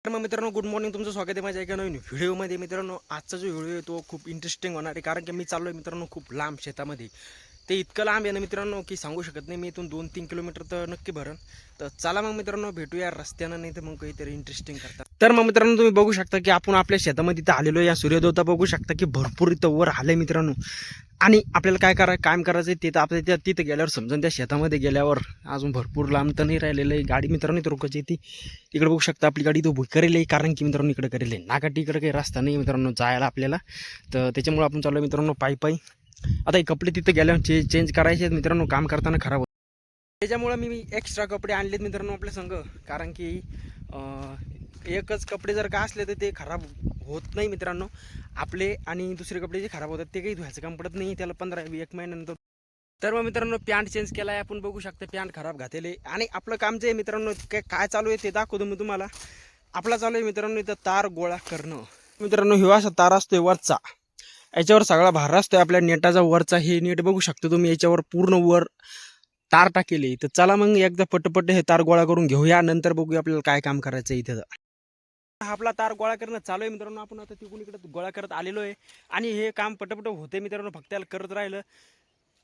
तर मग मित्रांनो गुड मॉर्निंग, तुमचं स्वागत आहे माझ्या एका नवीन व्हिडिओमध्ये. मित्रांनो आजचा जो व्हिडिओ आहे तो खूप इंटरेस्टिंग होणार आहे, कारण की मी चाललो आहे मित्रांनो खूप लांब शेतामध्ये. ते इतकं लांब आहे ना मित्रांनो की सांगू शकत नाही. मी इथून 2-3 किलोमीटर तर नक्की भरण. तर चला मग मित्रांनो भेटूया रस्त्यानं, नाही तर मग काहीतरी इंटरेस्टिंग करता. तर मग मित्रांनो तुम्ही बघू शकता की आपण आपल्या शेतामध्ये इथं आलेलो. या सूर्यदेवता बघू शकता की भरपूर इथं वर आले मित्रांनो. आणि आपल्याला काम करायचं आहे ते तर आपल्या तिथं गेल्यावर समजून. त्या शेतामध्ये गेल्यावर अजून भरपूर लांब तर नाही राहिलेलं आहे. गाडी मित्रांनो इथं रोकायची ती इकडे बघू शकता. आपली गाडी तो उभी करेल आहे, कारण की मित्रांनो इकडे करेल आहे नाकाटी. इकडे काही रस्ता नाही मित्रांनो जायला आपल्याला. तर त्याच्यामुळे आपण चाललो मित्रांनो पायी. आता हे कपडे तिथं गेल्यावर चेंज करायचे आहेत मित्रांनो, काम करताना खराब होतं. त्याच्यामुळे मी एक्स्ट्रा कपडे आणलेत मित्रांनो आपल्या संग, कारण की एकच कपडे जर का असले तर ते खराब होत नाही मित्रांनो आपले. आणि दुसरे कपडे जे खराब होतात ते काही धुवायचं काम पडत नाही, त्याला 15-1 महिन्यानंतर. तर मग मित्रांनो पॅन्ट चेंज केला आहे आपण, बघू शकता पॅन्ट खराब घातलेले. आणि आपलं काम जे आहे मित्रांनो काय चालू आहे ते दाखवतो मी तुम्हाला. आपला चालू आहे मित्रांनो इथं तार गोळा करणं. मित्रांनो ह्यो असा तार असतोय वरचा, याच्यावर सगळा भार असतोय आपल्या नेटाचा वरचा. हे नेट बघू शकता तुम्ही, याच्यावर पूर्ण वर तार टाकेली. तर चला मग एकदा पटपट हे तार गोळा करून घेऊया, नंतर बघूया आपल्याला काय काम करायचं इथं. आपला तार गोळा करणं चालू आहे मित्रांनो. आपण आता तिकडून इकडे गोळा करत आलेलो आहे आणि हे काम पटपट होते मित्रांनो. फक्त त्याला करत राहिलं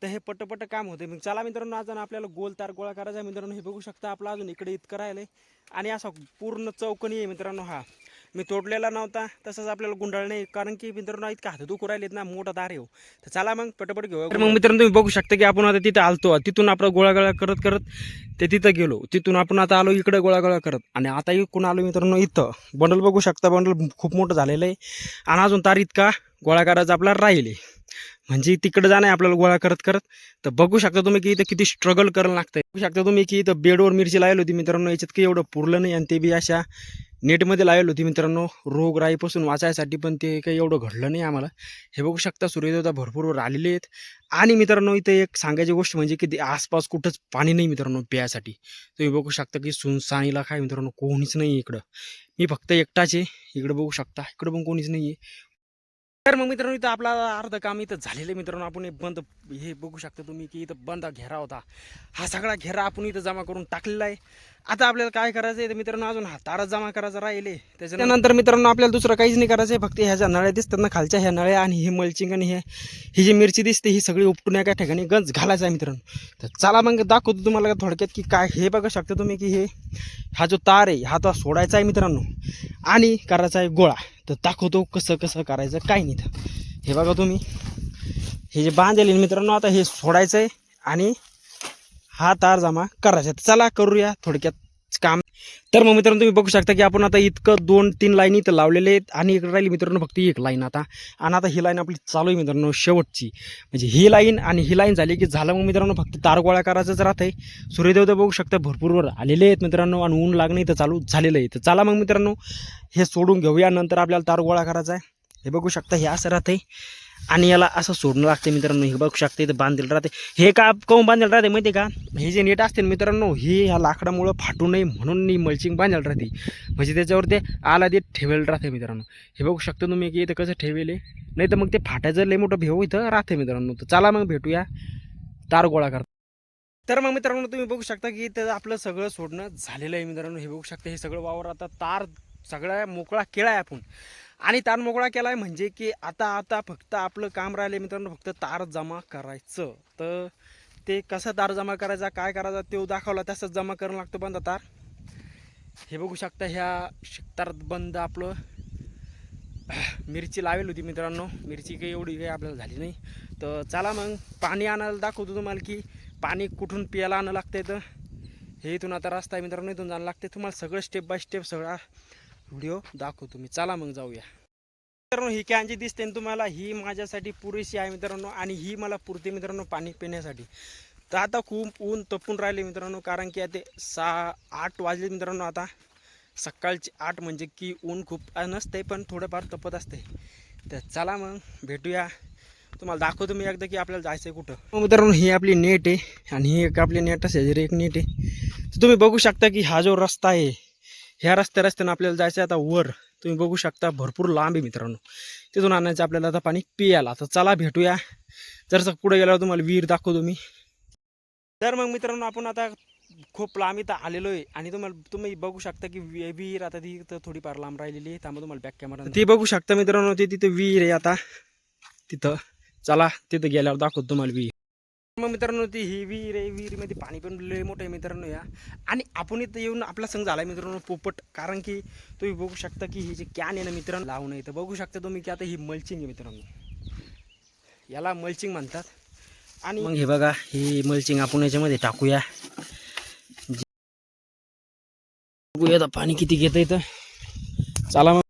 तर हे पटपट काम होते. मग चला मित्रांनो आज आपल्याला गोल तार गोळा करायचा आहे मित्रांनो. हे बघू शकता आपला अजून इकडे इतकं राहिलंय आणि असा पूर्ण चौकनी आहे मित्रांनो. हा मी तोडलेला नव्हता, तसंच आपल्याला गुंडाळ नाही, कारण की मित्रांनो इतका हात दुखू राहिलेत ना, मोठा तार येऊ. तर चला मग पटपट घेऊया. मग मित्रांनो तुम्ही बघू शकता की आपण आता तिथे आलतो, तिथून आपला गोळा करत करत ते तिथं गेलो. तिथून आपण आता आलो इकडे गोळा करत, आणि आता इकडून आलो मित्रांनो इथं. बंडल बघू शकता, बंडल खूप मोठं झालेलं आहे आणि अजून तार इतका गोळा करायचा आपला राहिले. म्हणजे तिकडे जाणं आहे आपल्याला गोळा करत करत. तर बघू शकता तुम्ही की इथं किती स्ट्रगल करायला लागतंय. बघू शकता तुम्ही की इथं बेडवर मिरची लावली होती मित्रांनो. याच्यात काही एवढं पुरलं नाही, आणि ते बी अशा नेटमध्ये लावली होती मित्रांनो रोगराईपासून वाचायसाठी, पण ते काही एवढं घडलं नाही आम्हाला. हे बघू शकता सूर्यदेवता भरपूर आलेले आहेत. आणि मित्रांनो इथे एक सांगायची गोष्ट म्हणजे की आसपास कुठंच पाणी नाही मित्रांनो प्यायसाठी. तुम्ही बघू शकता की सुनसानीला काय मित्रांनो कोणीच नाही इकडं. मी फक्त एकटाच आहे इकडं. बघू शकता इकडं पण कोणीच नाही आहे. तर मग मित्रांनो इथं आपला अर्ध काम इथं झालेलं आहे मित्रांनो. आपण हे बघू शकता तुम्ही की इथं बंद घेरा होता. हा सगळा घेरा आपण इथं जमा करून टाकलेला आहे. आता आपल्याला काय करायचं आहे मित्रांनो, अजून हा तारा जमा करायचा राहिले. त्याच्यानंतर मित्रांनो आपल्याला दुसरं काहीच नाही करायचं आहे. फक्त ह्या नळ्या दिसतात ना खालच्या, ह्या नळ्या आणि हे मल्चिंग आणि ही जी मिरची दिसते ही सगळी उपटून एका ठिकाणी गंज घालायचा आहे मित्रांनो. तर चला मग दाखवतो तुम्हाला थोडक्यात की काय. हे बघू शकता तुम्ही की हा जो तार आहे हा तो सोडायचा आहे मित्रांनो आणि करायचा आहे गोळा. तर दाखवतो कसं कसं करायचं काय नाही. तर हे बघा तुम्ही, हे जे बांधलेले मित्रांनो आता हे सोडायचं आहे आणि हा तार जमा करायचा. चला करूया थोडक्यात काम. तर मग मित्रांनो तुम्ही बघू शकता की आपण आता इतकं 2-3 लाईन इथं लावलेले आहेत आणि इकडे राहिली मित्रांनो फक्त एक लाईन आता. आणि आता ही लाईन आपली चालू आहे मित्रांनो शेवटची. म्हणजे ही लाईन आणि ही लाईन झाली की झालं मग मित्रांनो फक्त तार गोळा करायचंच राहतंय. सूर्यदेवता बघू शकता भरपूर वर आलेले आहेत मित्रांनो, आणि ऊन लागणे इथं चालू झालेलं आहे. तर चला मग मित्रांनो हे सोडून घेऊया, नंतर आपल्याला तार गोळा करायचा आहे. हे बघू शकता हे असं राहतंय आणि याला असं सोडणं लागते मित्रांनो. हे बघू शकता इथं बांधलेलं राहते. हे का काऊन बांधलेलं राहते माहिती आहे का, हे जे नेट असते मित्रांनो हे ह्या लाकडामुळं फाटू नये म्हणून मल्चिंग बांधलेलं राहते. म्हणजे त्याच्यावर ते आला ते ठेवेल राहते मित्रांनो. हे बघू शकता तुम्ही की इथं कसं ठेवेल, नाही तर मग ते फाटायचं लय मोठं भेव इथं राहते मित्रांनो. तर चला मग भेटूया तार गोळा करता. तर मग मित्रांनो तुम्ही बघू शकता की इथं आपलं सगळं सोडणं झालेलं आहे मित्रांनो. हे बघू शकता हे सगळं वावर आता तार सगळा मोकळा केला आहे आपण. आणि तार मोकळा केला आहे म्हणजे की आता फक्त आपलं काम राहिलं मित्रांनो, फक्त तार जमा करायचं. तर ते कसं तार जमा करायचा काय करायचा ते दाखवला, तसंच जमा करावं लागतं बंद तार. हे बघू शकता ह्या तारात बंद आपलं मिरची लावेल होती मित्रांनो. मिरची काही एवढी काही आपल्याला झाली नाही. तर चला मग पाणी आणायला दाखवतो तुम्हाला की पाणी कुठून प्यायला आणावं लागतंय. तर हे इथून आता रस्ता आहे मित्रांनो, इथून जाणं लागते. तुम्हाला सगळं स्टेप बाय स्टेप सगळा व्हिडिओ दाखवतो मी. चला मग जाऊया मित्रांनो. ही कॅन जी दिसते ना तुम्हाला, ही माझ्यासाठी पुरेशी आहे मित्रांनो, आणि ही मला पुरते मित्रांनो पाणी पिण्यासाठी. तर आता खूप ऊन तपून राहिले मित्रांनो, कारण की आता 6-8 वाजले मित्रांनो. आता सकाळचे 8 म्हणजे की ऊन खूप नसते पण थोडंफार तपत असते. तर चला मग भेटूया, तुम्हाला दाखवतो मी एकदा की आपल्याला जायचं आहे कुठं. मित्रांनो ही आपली नेट आहे आणि ही एक आपली नेट शेजारी एक नेट आहे. तर तुम्ही बघू शकता की हा जो रस्ता आहे ह्या रस्त्यानं आपल्याला जायचं आहे आता वर. तुम्ही बघू शकता भरपूर लांब आहे मित्रांनो. तिथून आणायचं आपल्याला आता पाणी पियाला. तर चला भेटूया. जरसं पुढे गेल्यावर तुम्हाला विहीर दाखवतो मी. तर मग मित्रांनो आपण आता खूप लांब इथं आलेलो आहे आणि तुम्ही बघू शकता की विहीर आता ती इथं थोडीफार लांब राहिलेली आहे. त्यामुळे तुम्हाला बॅक कॅमेरा ती बघू शकता मित्रांनो, ते तिथे विहीर आहे. आता तिथं चला तिथं गेल्यावर दाखवतो तुम्हाला विहीर. मग मित्रांनो ती ही विहीर आहे. विहिरीमध्ये पाणी पण लय मोठं आहे मित्रांनो या. आणि आपण इथं येऊन आपला संग झाला मित्रांनो पोपट. कारण की तुम्ही बघू शकता की ही जी कॅन आहे ना मित्रांनो लावून इथं बघू शकता तुम्ही की आता ही मल्चिंग आहे मित्रांनो, याला मल्चिंग म्हणतात. आणि मग हे बघा ही मल्चिंग आपण याच्यामध्ये टाकूया. बघूया आता पाणी किती घेतं इथं. चला मग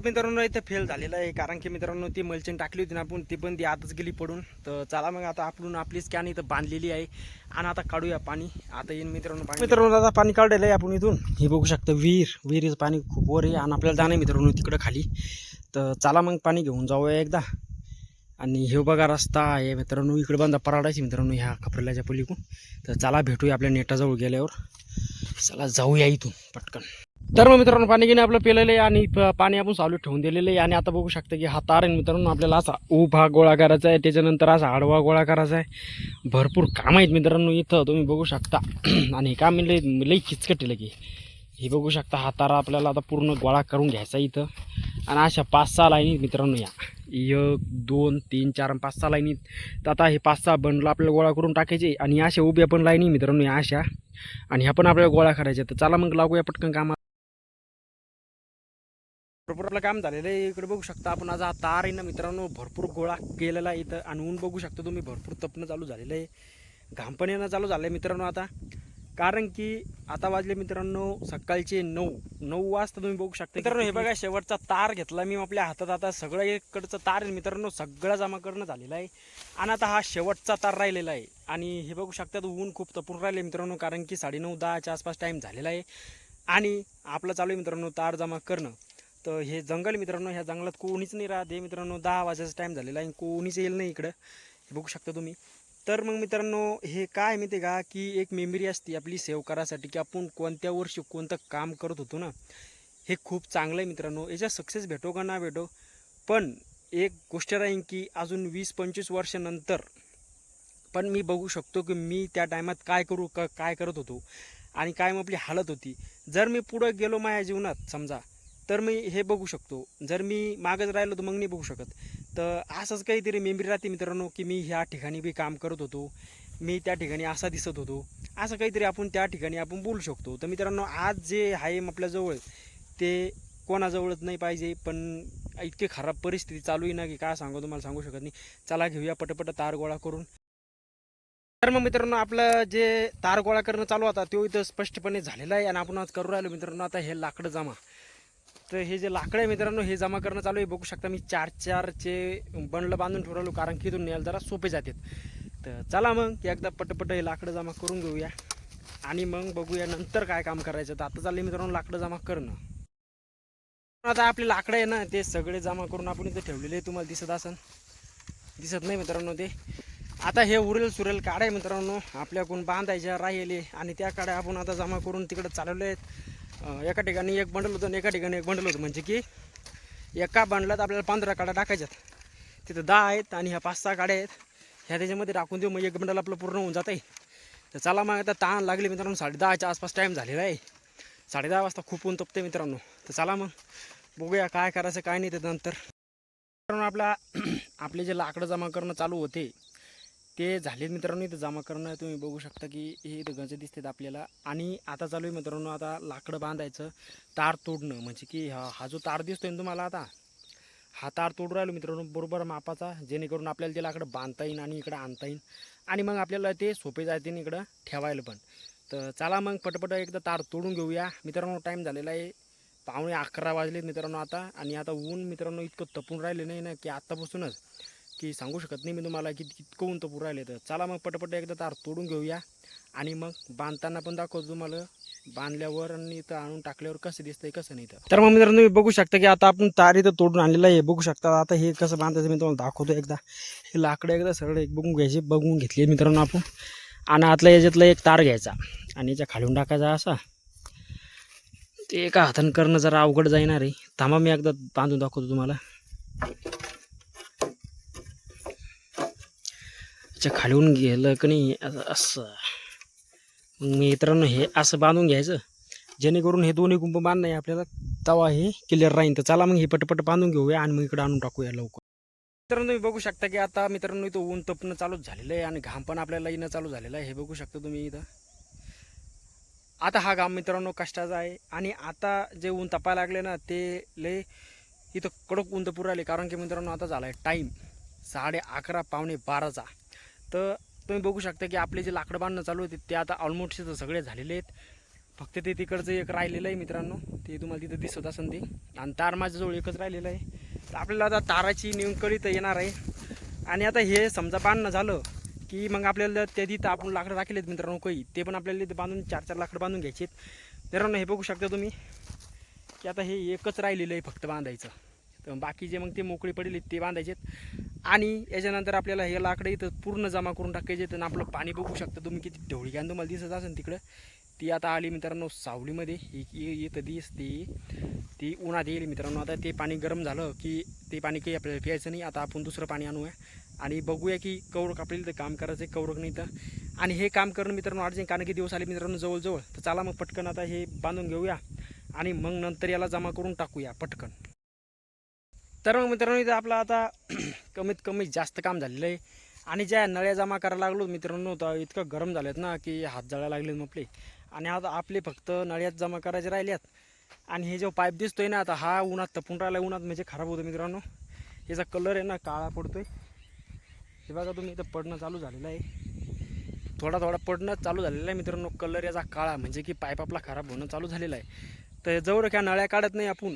मित्रांनो इथं फेल झालेलं आहे. कारण की मित्रांनो ती मल्चिंग टाकली होती ना आपण, ती पण ती आतच गेली पडून. तर चला मग आता आपण आपली स्कॅन इथं बांधलेली आहे आणि आता काढूया पाणी. आता येईन मित्रांनो आता पाणी काढलेलं आहे आपण इथून. हे बघू शकता विहिरीचं पाणी खूप वर आहे आणि आपल्याला जाणं आहे मित्रांनो तिकडं खाली. तर चला मग पाणी घेऊन जाऊया एकदा. आणि हे बघा रस्ता आहे मित्रांनो, इकडे बंदा पराडायची मित्रांनो ह्या खपरेल्याच्या पलीकडून. तर चला भेटूया आपल्या नेटाजवळ गेल्यावर. चला जाऊया इथून पटकन. तर मग मित्रांनो पाणी घेणे आपलं पेलेलं आहे आणि पाणी आपण चालू ठेवून दिलेलं आहे. आणि आता बघू शकता की हा तार आहे मित्रांनो, आपल्याला असा उभा गोळा करायचा आहे, त्याच्यानंतर असा आडवा गोळा करायचा आहे. भरपूर काम आहेत मित्रांनो इथं तुम्ही बघू शकता. आणि काम लई खिचकट की हे बघू शकता. हा तारा आपल्याला आता पूर्ण गोळा करून घ्यायचा इथं. आणि अशा 5-6 लाईनी मित्रांनो या 1 2 3 4 आणि 5-6 लाईनीत. तर आता हे 5-6 बंडल आपल्याला गोळा करून टाकायचे आणि अशा उभ्या पण लाईनी मित्रांनो या अशा. आणि ह्या पण आपल्याला गोळा करायच्या. तर चला मग लागूया पटकन कामाला. बरोबर आपलं काम झालेलं आहे. इकडे बघू शकता आपण आज हा तार आहे ना मित्रांनो भरपूर गोळा केलेला आहे इथं. आणि ऊन बघू शकता तुम्ही भरपूर तपणं चालू झालेलं आहे, घाम पण येणं चालू झालं आहे मित्रांनो आता. कारण की आता वाजले मित्रांनो सकाळचे 9 वाजता. तुम्ही बघू शकता मित्रांनो हे बघा शेवटचा तार घेतला मी आपल्या हातात. आता सगळं इकडचं तार आहे मित्रांनो सगळं जमा करणं झालेलं आहे. आणि आता हा शेवटचा तार राहिलेला आहे. आणि हे बघू शकता ऊन खूप तपून राहिले मित्रांनो, कारण की 9:30-10च्या आसपास टाईम झालेला आहे. आणि आपलं चालू आहे मित्रांनो तार जमा करणं. तर हे जंगल मित्रांनो, ह्या जंगलात कोणीच नाही राहते मित्रांनो. 10 वाजायचा टाईम झालेला आहे, कोणीच येईल नाही इकडं. हे बघू शकता तुम्ही. तर मग मित्रांनो हे काय माहिती का की एक मेमरी असते आपली सेव्ह करायसाठी, की आपण कोणत्या वर्षी कोणतं काम करत होतो ना. हे खूप चांगलं आहे मित्रांनो. याच्या सक्सेस भेटो का ना भेटो, पण एक गोष्ट राहीन की अजून 20-25 वर्षानंतर पण मी बघू शकतो की मी त्या टायमात काय करत होतो आणि काय मग आपली हालत होती. जर मी पुढं गेलो माझ्या जीवनात समजा, तर मी हे बघू शकतो. जर मी मागच राहिलो तर मग नाही बघू शकत. तर असंच काहीतरी मेमरी राहते मित्रांनो, की मी ह्या ठिकाणी बी काम करत होतो, मी त्या ठिकाणी असा दिसत होतो, असं काहीतरी आपण त्या ठिकाणी आपण बोलू शकतो. तर मित्रांनो आज जे आहे आपल्याजवळ ते कोणाजवळच नाही पाहिजे, पण इतकी खराब परिस्थिती चालू आहे ना की काय सांगू तुम्हाला, सांगू शकत नाही. चला घेऊया पटपट तार गोळा करून. तर मग मित्रांनो आपलं जे तार गोळा करणं चालू होता तो इथं स्पष्टपणे झालेला आहे. आणि आपण आज करू राहिलो मित्रांनो आता हे लाकडं जमा. तर हे जे लाकडं आहे मित्रांनो हे जमा करणं चालू आहे. बघू शकता मी 4-4चे बंडल बांधून ठेवलो, कारण की इथून न्यायला जरा सोपे जातात. तर चला मग एकदा पटपट हे लाकडं जमा करून घेऊया आणि मग बघूया नंतर काय काम करायचं. तर आता चालले मित्रांनो लाकडं जमा करणं. आता आपले लाकडं आहे ना ते सगळे जमा करून आपण इथं ठेवलेले. तुम्हाला दिसत नाही मित्रांनो ते. आता हे सुरेल काड्या मित्रांनो आपल्याकडून बांधायच्या राहिले आणि त्या काड्या आपण आता जमा करून तिकडे चालवले आहेत. एका ठिकाणी एक बंडल होतं आणि एका ठिकाणी एक बंडल होतं, म्हणजे की एका बंडलात आपल्याला 15 काड्या टाकायच्यात. तिथं 10 आहेत आणि ह्या 5-6 काड्या आहेत, ह्या त्याच्यामध्ये टाकून देऊ. मग एक बंडल आपलं पूर्ण होऊन जात आहे. तर चला मग आता ताण लागली मित्रांनो, 10:30च्या आसपास टाईम झालेला आहे. 10:30 वाजता खूप ऊन तपते मित्रांनो. तर चला मग बघूया काय करायचं काय नाही. त्यानंतर मित्रांनो आपले जे लाकडं जमा करणं चालू होते ते झाले मित्रांनो. इथं जमा करणं तुम्ही बघू शकता की हे इथं गंज दिसतात आपल्याला. आणि आता चालू आहे मित्रांनो आता लाकडं बांधायचं, तार तोडणं. म्हणजे की हा जो तार दिसतोय ना तुम्हाला, आता हा तार तोडू राहिलो मित्रांनो बरोबर मापाचा, जेणेकरून आपल्याला ते लाकडं बांधता येईल आणि इकडं आणता येईल आणि मग आपल्याला ते सोपे जातील इकडं ठेवायला पण. तर चला मग पटपट एकदा तार तोडून घेऊया मित्रांनो. टाईम झालेला आहे 11:15 वाजलेत मित्रांनो आता. आणि आता ऊन मित्रांनो इतकं तपून राहिले नाही ना की आत्तापासूनच की सांगू शकत नाही मी तुम्हाला की इतकं ऊन तपून राहिले. तर चला मग पटपट एकदा तार तोडून घेऊया आणि मग बांधताना पण दाखवतो तुम्हाला, बांधल्यावर आणि इथं आणून टाकल्यावर कसं दिसतंय कसं नाही. तर मग मित्रांनो तुम्ही बघू शकता की आता आपण तार इथं तोडून आणलेलं आहे. बघू शकता आता हे कसं बांधायचं मी तुम्हाला दाखवतो एकदा. हे लाकडं एकदा सगळं बघून घेतली मित्रांनो आपण. आणि आतल्या याच्यातला एक तार घ्यायचा आणि याच्या खालून टाकायचा असा. ते एका हातानं करणं जरा अवघड जाणार आहे. थांबा मी एकदा बांधून दाखवतो तुम्हाला. याच्या खालून गेलं की नाही असं मित्रांनो हे असं बांधून घ्यायचं जेणेकरून हे दोन्ही कुंभ बांधणं आहे आपल्याला तवा हे क्लिअर राहीन. तर चला मग हे पटपट बांधून घेऊया आणि मग इकडे आणून टाकूया लवकर. मित्रांनो तुम्ही बघू शकता की आता मित्रांनो इथं ऊन तपणं चालूच झालेलं आहे आणि घाम पण आपल्याला येणं चालू झालेलं आहे. हे बघू शकता तुम्ही इथं. आता हा घाम मित्रांनो कष्टाचा आहे आणि आता जे ऊन तपायला लागले ना ते लय इथं कडक ऊन तपूर राहिले. कारण की मित्रांनो आता झाला आहे टाईम 11:30 पावणे 12चा. तर तुम्ही बघू शकता की आपले जे लाकडं बांधणं चालू होते ते आता ऑलमोस्ट सगळे झालेले आहेत. फक्त ते तिकडचं एक राहिलेलं आहे मित्रांनो, ते तुम्हाला तिथं दिसत असेल ते. आणि तार माझ्याजवळ एकच राहिलेलं आहे. तर आपल्याला आता ताराची नेमकळी तर येणार आहे. आणि आता हे समजा बांधणं झालं की मग आपल्याला त्या तिथं आपण लाकडं राखलेत मित्रांनो काही, ते पण आपल्याला तिथं बांधून 4-4 लाकडं बांधून घ्यायचे आहेत मित्रांनो. हे बघू शकता तुम्ही की आता हे एकच राहिलेलं आहे फक्त बांधायचं. तर बाकीचे मग ते मोकळी पडले ते बांधायचेत. आणि याच्यानंतर आपल्याला हे लाकडं इथं पूर्ण जमा करून टाकायचे. तर आपलं पाणी बघू शकता तुम्ही किती ढवळी घ्या तुम्हाला दिसत असेल तिकडं. ती आता आली मित्रांनो सावलीमध्ये, इथं दिसते ती उन्हात येईल मित्रांनो. आता ते पाणी गरम झालं की ते पाणी काही आपल्याला प्यायचं नाही. आता आपण दुसरं पाणी आणूया आणि बघूया की कौरक आपल्याला तर काम करायचं आहे, कौरक नाही तर. आणि हे काम करणं मित्रांनो अर्जंट, कारण की दिवस आले मित्रांनो जवळजवळ. तर चला मग पटकन आता हे बांधून घेऊया आणि मग नंतर याला जमा करून टाकूया पटकन. तर मग मित्रांनो इथं आपलं आता कमीत कमी जास्त काम झालेलं आहे. आणि ज्या नळ्या जमा करायला लागलो मित्रांनो तर इतकं गरम झालेत ना की हात जळायला लागलेत मग आपले. आणि आता आपले फक्त नळ्यात जमा करायचे राहिल्यात. आणि हे जो पाईप दिसतोय ना आता हा उन्हात तपून राहिला, उन्हात म्हणजे खराब होतो मित्रांनो. याचा कलर आहे ना काळा पडतोय. हे बघा तुम्ही इथं पडणं चालू झालेलं आहे, थोडा थोडा पडणं चालू झालेलं आहे मित्रांनो. कलर याचा काळा म्हणजे की पाईप आपला खराब होणं चालू झालेलं आहे. तर जवळ ह्या नळ्या काढत नाही आपण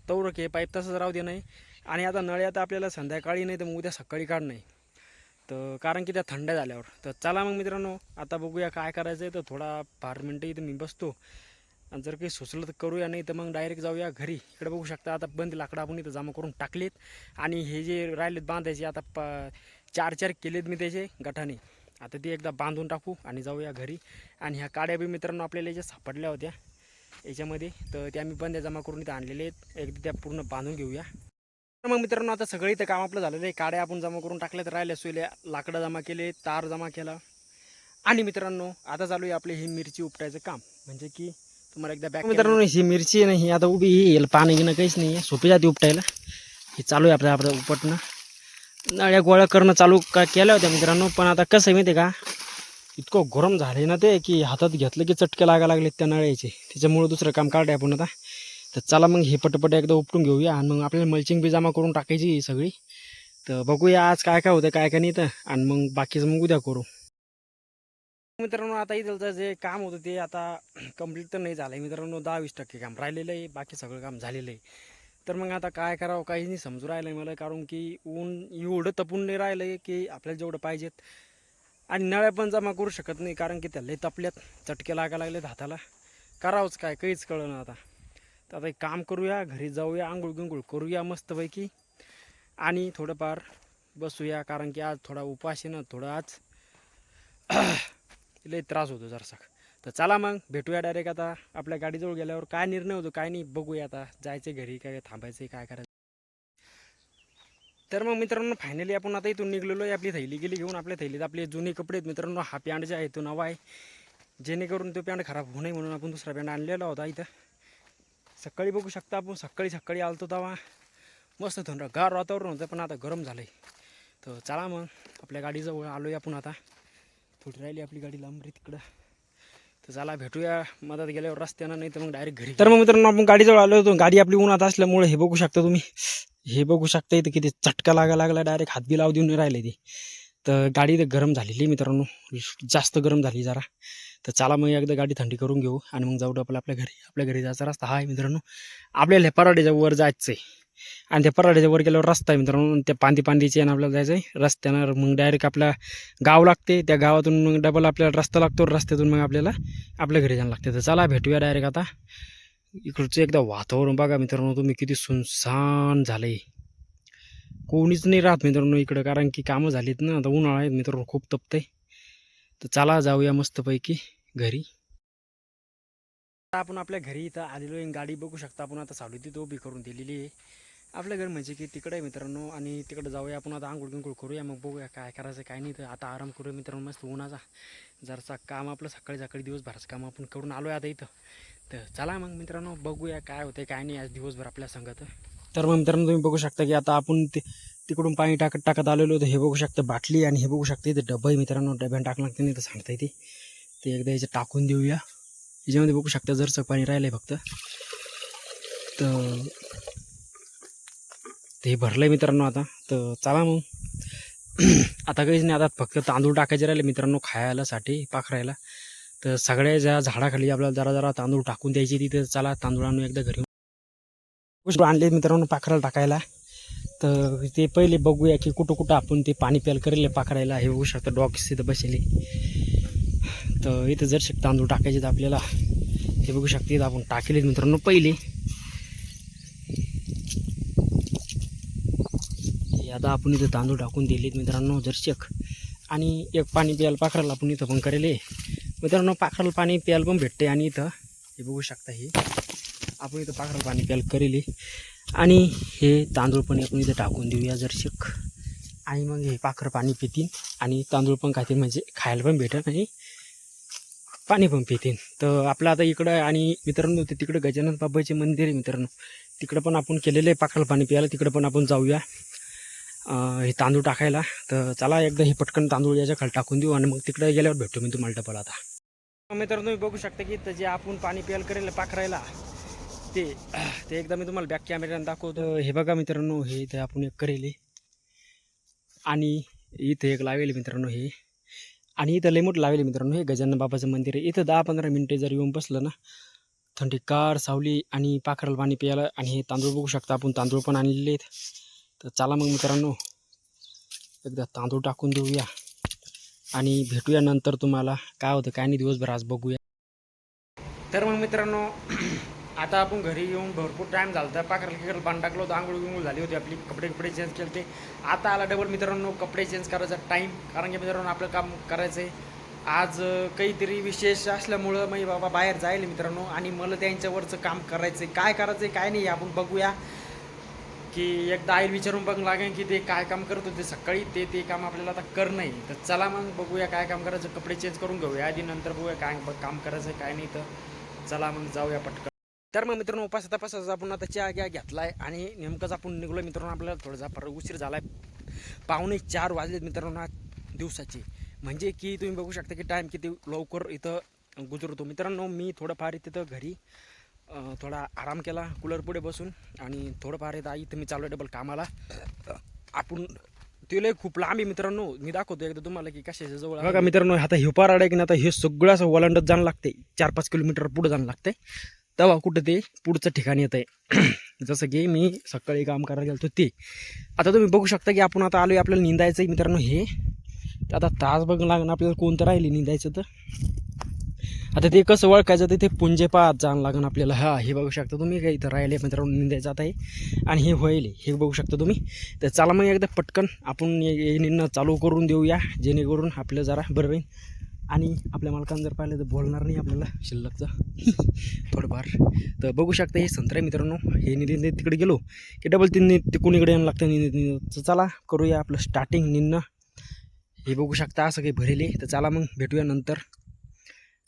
तवरं हे पाईप तसंच राहू दे नाही. आणि आता नळ्या तर आपल्याला संध्याकाळी नाही तर मग उद्या सकाळी काढ नाही, तर कारण की त्या थंड झाल्यावर. तर चला मग मित्रांनो आता बघूया काय करायचं आहे. तर थोडा 5 मिनटं इथं मी बसतो आणि जर काही सुचलं तर करूया, नाही तर मग डायरेक्ट जाऊया घरी. इकडे बघू शकता आता बंद लाकडं आपण इथं जमा करून टाकलेत. आणि हे जे राहिलेत बांधायचे आता 4-4 केलेत मी त्याचे गठाने. आता ते एकदा बांधून टाकू आणि जाऊया घरी. आणि ह्या काड्या बी मित्रांनो आपल्याला ज्या सापडल्या होत्या याच्यामध्ये, तर त्या मी बंद्या जमा करून इथं आणलेले आहेत. एकदा त्या पूर्ण बांधून घेऊया. तर मग मित्रांनो आता सगळं इथं काम आपलं झालेलं आहे. काड्या आपण जमा करून टाकल्या तर राहिल्या सोयल्या, लाकडं जमा केले, तार जमा केला. आणि मित्रांनो आता चालू आहे आपले ही मिरची उपटायचं काम. म्हणजे की तुम्हाला एकदा बॅक मित्रांनो ही मिरची आहे ना ही आता उभी येईल, पाणी घेणं काहीच नाही आहे, सोपी जाते उपटायला. हे चालू आहे आपलं उपटणं. नळ्या गोळा करणं चालू केल्या होत्या मित्रांनो, पण आता कसं आहे माहिती आहे का, इतकं गरम झालं ना ते की हातात घेतलं की चटके लागायला लागलेत त्या नळ्याचे. त्याच्यामुळे दुसरं काम काढलं आपण आता. तर चला मग हे पटपट एकदा उपटून घेऊया आणि मग आपल्याला मल्चिंग बी जमा करून टाकायची सगळी. तर बघूया आज काय काय होतं काय काय नाही तर, आणि मग बाकीचं मग उद्या करू. मित्रांनो आता इथलं जे काम होतं ते आता कंप्लीट तर नाही झालं आहे मित्रांनो, 10-20% काम राहिलेलं आहे, बाकी सगळं काम झालेलं आहे. तर मग आता काय करावं काही नाही समजू राहिलं आहे मला, कारण की ऊन एवढं तपून नाही राहिलं आहे की आपल्याला जेवढं पाहिजेत. आणि नळ्या पण जमा करू शकत नाही कारण की त्याला तपल्यात, चटके लागायला लागलेत हाताला. करावंच काय काहीच कळलं ना आता. तर आता एक काम करूया, घरी जाऊया, आंघोळ गिंघोळ करूया मस्तपैकी आणि थोडंफार बसूया, कारण की आज थोडा उपास आहे ना, थोडं आज लई त्रास होतो जरासा. तर चला मग भेटूया डायरेक्ट आता आपल्या गाडीजवळ गेल्यावर. काय निर्णय होतो काय नाही बघूया आता, जायचं घरी काय थांबायचं काय करायचं. तर मग मित्रांनो फायनली आपण आता इथून निघलेलो आहे. आपली थैली गेली घेऊन, आपल्या थैलीत आपले जुने कपडे आहेत मित्रांनो. हा पॅन्ट जे आहे तो नवा आहे, जेणेकरून तो पॅन्ट खराब होऊ नये म्हणून आपण दुसरा पॅन्ट आणलेला होता. इथं सकाळी बघू शकता आपण सकाळी सकाळी आलतो तेव्हा मस्त थंडगार वातावरण होतं, पण आता गरम झालं आहे. तर चला मग आपल्या गाडीजवळ आलो आहे आपण आता. थोडी राहिली आपली गाडी लांब रे तिकडं. तर चला भेटूया मधात गेल्यावर रस्त्यानं, नाही तर मग डायरेक्ट घरी. तर मग मित्रांनो आपण गाडीजवळ आलो होतो. गाडी आपली उन्हात असल्यामुळे हे बघू शकता तुम्ही, हे बघू शकता इथं किती चटका लागायला लागला, डायरेक्ट हात बी लावू देऊन राहिले ते. तर गाडी इथं गरम झालेली मित्रांनो, जास्त गरम झाली जरा. तर चला मग एकदा गाडी थंडी करून घेऊ आणि मग जाऊ आपल्या घरी. आपल्या घरी जायचा रस्ता हा आहे मित्रांनो. आपल्याला पराडीच्या वर जायचं आहे आणि त्या पराडीच्या वर गेल्यावर रस्ता आहे मित्रांनो. त्या पांदीचे आणि आपल्याला जायचं आहे रस्त्यानं. मग डायरेक्ट आपल्या गाव लागते, त्या गावातून मग डबल आपल्याला रस्ता लागतो, रस्त्यातून मग आपल्याला आपल्या घरी जाणं लागते. तर चला भेटूया डायरेक्ट आता. इकडचं एकदा वातावरण बघा मित्रांनो तुम्ही, किती सुनसान झालंय, कोणीच नाही राहत मित्रांनो इकडं, कारण की कामं झालीत ना. आता उन्हाळा आहे मित्रांनो, खूप तपतंय. तर चला जाऊया मस्तपैकी घरी. आपण आपल्या घरी इथं आलेलो आहे. गाडी बघू शकता आपण आता सावली तिथं उभी करून दिलेली आहे. आपलं घर म्हणजे की तिकडे आहे मित्रांनो, आणि तिकडे जाऊया आपण आता. आंघोळ गिंघोळ करूया, मग बघूया काय करायचं काय नाही. तर आता आराम करूया मित्रांनो मस्त उन्हाचा. जरचा काम आपलं सकाळी सकाळी दिवसभराचं काम आपण करून आलो आहे आता इथं. तर चला मग मित्रांनो बघूया काय होतं काय नाही आज दिवसभर आपल्या संगत. तर मग मित्रांनो तुम्ही बघू शकता की आता आपण तिकडून पाणी टाकत टाकत आलेलो होतो. हे बघू शकता बाटली आणि हे बघू शकता इथे डबं आहे मित्रांनो. डब्याने टाकलं लागतं नाही तर सांगता येते ते एकदा याच्यात टाकून देऊया. याच्यामध्ये बघू शकता जरचं पाणी राहिलं आहे फक्त. तर ते भरलं आहे मित्रांनो आता. तर चला मग आता काहीच नाही, आता फक्त तांदूळ टाकायचे राहिले मित्रांनो खायलासाठी पाखरायला. तर सगळ्या ज्या झाडाखाली आपल्याला जरा जरा तांदूळ टाकून द्यायची तिथे. चला तांदूळ आणून एकदा घरी आणले मित्रांनो पाखराला टाकायला. तर ते पहिले बघूया की कुठं कुठं आपण ते पाणी प्यायला करेल पाखरायला. हे बघू शकता डॉग्स इथं बसले. तर इथं जर तांदूळ टाकायचे तर आपल्याला हे बघू शकते इथं आपण टाकले मित्रांनो पहिले. आता आपण इथं तांदूळ टाकून दिलेत मित्रांनो जरशेक. आणि एक पाणी प्यायला पाखराला आपण इथं पण करेल मित्रांनो. पाखराला पाणी प्यायला पण भेटते. आणि इथं हे बघू शकता हे आपण इथं पाखराला पाणी प्यायला करेल. आणि हे तांदूळ पण आपण इथं टाकून देऊया जरशेक. आणि मग हे पाखरं पाणी पितील आणि तांदूळ पण खातील, म्हणजे खायला पण भेटेल आणि पाणी पण पितील. तर आपलं आता इकडं आणि मित्रांनो ते तिकडं गजानन बाबाचे मंदिर आहे मित्रांनो. तिकडं पण आपण केलेलं आहे पाखराला पाणी प्यायला. तिकडं पण आपण जाऊया हे तांदूळ टाकायला. तर चला एकदा हे पटकन तांदूळ याच्या खाली टाकून देऊ आणि मग तिकडे गेल्यावर भेटतो मी तुम्हाला डबल. आता मित्रांनो तुम्ही बघू शकता की जे आपण पाणी प्यायला करेल पाखरायला ते एकदा मी तुम्हाला बॅक कॅमेऱ्याने दाखवतो. हे बघा मित्रांनो हे इथे आपण एक करेल आणि इथे एक लावेल मित्रांनो हे. आणि इथं लय मोठं लावेल मित्रांनो हे गजानन बाबाचं मंदिर आहे. इथं 10-15 मिनटे जर येऊन बसलं ना थंडीगार सावली आणि पाखराला पाणी प्यायला. आणि हे तांदूळ बघू शकता आपण तांदूळ पण आणलेले आहेत. तर चला मग मित्रांनो एकदा तांदूळ टाकून देऊया आणि भेटूया नंतर. तुम्हाला काय होतं काय नाही दिवसभर आज बघूया. तर मग मित्रांनो आता आपण घरी येऊन भरपूर टाईम झाला तर पाखराला पाणी टाकलं होतं. आंघोळ विंघोळ झाली होती आपली. कपडे चेंज केले ते. आता आला डबल मित्रांनो कपडे चेंज करायचा टाईम. कारण की मित्रांनो आपलं काम करायचं आहे आज काहीतरी विशेष असल्यामुळं मी बाबा बाहेर जाईल मित्रांनो. आणि मला त्यांच्यावरचं काम करायचं आहे. काय करायचं आहे काय नाही आपण बघूया. की एकदा आईल विचारून बघ लागेल की ते काय काम करत होते सकाळी. ते काम आपल्याला आता करणं आहे. तर चला मग बघूया काय काम करायचं. कपडे चेंज करून घेऊया आधी, नंतर बघूया काय काम करायचं आहे काय नाही. तर चला मग जाऊया पटकन. तर मग मित्रांनो उपास आपण आता चहा घेतला आहे आणि नेमकंच आपण निघलो मित्रांनो. आपल्याला थोडासा फार उशीर झाला आहे. 3:45 वाजलेत मित्रांनो आज दिवसाचे. म्हणजे की तुम्ही बघू शकता की टाईम किती लवकर इथं गुजरतो मित्रांनो. मी थोडंफार तिथं घरी थोडा आराम केला कूलर पुढे बसून. आणि थोडंफार इथं मी चालू डबल कामाला. आपण तिला खूप लांब आहे मित्रांनो. मी दाखवतो एकदा तुम्हाला की कशाच्या जवळ बघा मित्रांनो. आता हे पाराड आहे की आता हे सगळं असं ओलांडत जाणं लागते. 4-5 किलोमीटर पुढे जाणं लागते तेव्हा कुठं ते पुढचं ठिकाण येत आहे. जसं की मी सकाळी काम करायला गेलो ते. आता तुम्ही बघू शकता की आपण आता आलो आहे आपल्याला निंदायचं आहे मित्रांनो हे. आता तास बघ लागणं आपल्याला कोणतं राहिली निंदायचं. तर आता ते कसं ओळखायचं तर ते पुंजे पाहत जाणं लागेल आपल्याला. हे बघू शकता तुम्ही काही इथं राहिले मित्रांनो निंदायचं आता आहे. आणि हे होईल हे बघू शकता तुम्ही. तर चला मग एकदा पटकन आपण निंदणं चालू करून देऊया जेणेकरून आपलं जरा बरं राहील. आणि आपल्या मालकानं जर पाहिलं तर बोलणार नाही आपल्याला शिल्लकचं थोडंफार. तर बघू शकता हे संत्रा मित्रांनो. हे निंद तिकडे गेलो की डबल ते कुणीकडे यायला लागतं निंद. चला करूया आपलं स्टार्टिंग निंदणं. हे बघू शकता असं काही भरेले. तर चला मग भेटूया नंतर.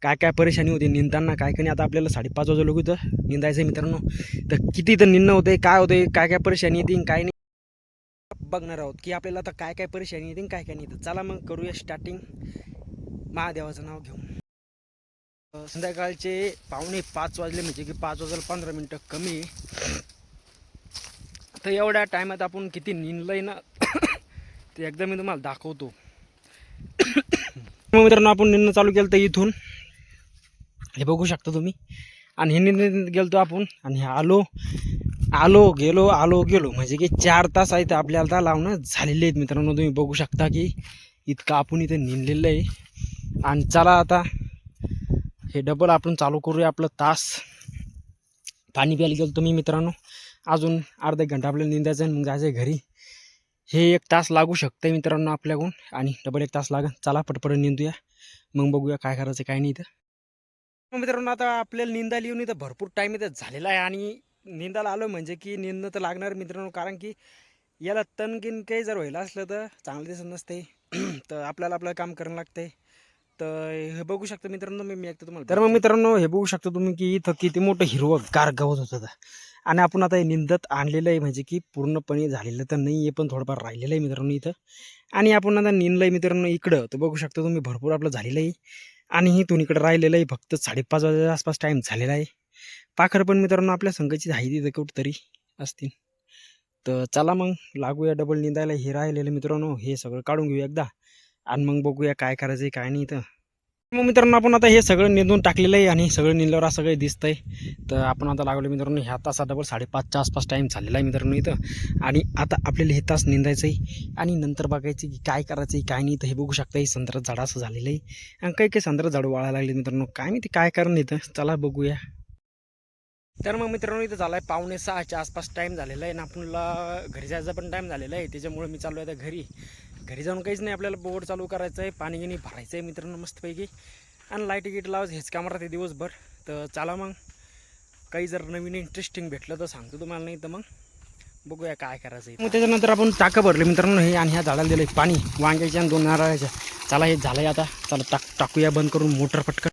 काय काय परेशानी होती निंदताना काय काय नाही. आता आपल्याला 5:30 वाजता लोक इथं निंदायचं आहे मित्रांनो. तर किती इथं निंदणं होते काय होते काय काय परेशानी येते काय नाही बघणार आहोत की आपल्याला आता काय काय परेशानी येते काय काय नाही. तर चला मग करूया स्टार्टिंग महादेवाचं नाव घेऊन. संध्याकाळचे 4:45 वाजले म्हणजे की 5 वाजायला 15 मिनटं कमी. तर एवढ्या टायमात आपण किती निंदलंय ना ते एकदा मी तुम्हाला दाखवतो. मग मित्रांनो आपण निंदणं चालू केलं तर इथून हे बघू शकता तुम्ही. आणि हे निंदत गेलो आपण आणि आलो गेलो म्हणजे की 4 तास आहेत आपल्याला लावणं झालेले आहेत मित्रांनो. तुम्ही बघू शकता की इतकं आपण इथं निंदलेलं आहे. आणि चला आता हे डबल आपण चालू करूया आपलं तास. पाणी प्यायला गेलो तुम्ही मित्रांनो. अजून अर्धा घंटा आपल्याला निंदायचं आहे मग जायचं घरी. हे 1 तास लागू शकतं मित्रांनो आपल्याकडून आणि डबल 1 तास लागेल. चला पटपट निंदूया मग बघूया काय करायचं काय नाही. तर मित्रांनो आता आपल्याला निंदायला येऊन इथं भरपूर टाईम इथं झालेला आहे. आणि निंदाला आलो म्हणजे की निंदणं तर लागणार मित्रांनो. कारण की याला तणगिन काही जर व्हायला असलं तर चांगलं दिसत नसते. तर आपल्याला आपलं काम करावं लागतंय. तर हे बघू शकता मित्रांनो, मी एकदा तुम्हाला तर मग मित्रांनो हे बघू शकता तुम्ही की इथं किती मोठं हिरवं गार गवत होतं. आणि आपण आता हे निंदत आणलेलं आहे, म्हणजे की पूर्णपणे झालेलं तर नाही आहे, पण थोडंफार राहिलेलं आहे मित्रांनो इथं. आणि आपण आता निंदलं आहे मित्रांनो इकडं, तर बघू शकता तुम्ही भरपूर आपलं झालेलं आहे. आणि इथून इकडं राहिलेलं आहे फक्त 5:30 वाजेच्या आसपास टाईम झालेला आहे. पाखर पण मित्रांनो आपल्या संघाची आहे तिथं कुठंतरी असतील. तर चला मग लागूया डबल निंदायला. हे राहिलेलं मित्रांनो हे सगळं काढून घेऊया एकदा, आणि मग बघूया काय करायचं आहे काय नाही इथं. मग मित्रांनो आपण आता हे सगळं निंदून टाकलेलं आहे, आणि सगळं निंदल्यावर असं काही दिसतंय. तर आपण आता लागलो मित्रांनो, ह्या तासा डबल 5:30च्या आसपास टाईम झालेला आहे मित्रांनो इथं. आणि आता आपल्याला हे तास निंदायचं आहे, आणि नंतर बघायचं की काय करायचं आहे काय नाही. तर हे बघू शकता हे संत्रा झाड असं झालेलं आहे, आणि काही काही संत्रा झाडं वाळायला लागले मित्रांनो. काय माहिती काय कारण इथं, चला बघूया. तर मग मित्रांनो इथं झाला आहे 5:45च्या आसपास टाईम झालेला आहे, आणि आपल्याला घरी जायचा पण टाईम झालेला आहे. त्याच्यामुळे मी चाललो आहे आता घरी जाऊन काहीच नाही, आपल्याला बोर चालू करायचं आहे, पाणी गिनी भरायचं आहे मित्रांनो मस्तपैकी, आणि लाईट गिट लावायचं हेच काम राहते दिवसभर. तर चला मग काही जर नवीन इंटरेस्टिंग भेटलं तर सांगतो तुम्हाला, नाही तर मग बघूया काय करायचं आहे. मग त्याच्यानंतर आपण टाकं भरले मित्रांनो हे, आणि ह्या झाडाला दिलं पाणी वांग्याच्या आणि 2 नारळाच्या. चला हे झालं आहे आता, चला टाकूया बंद करून मोटर पटकन.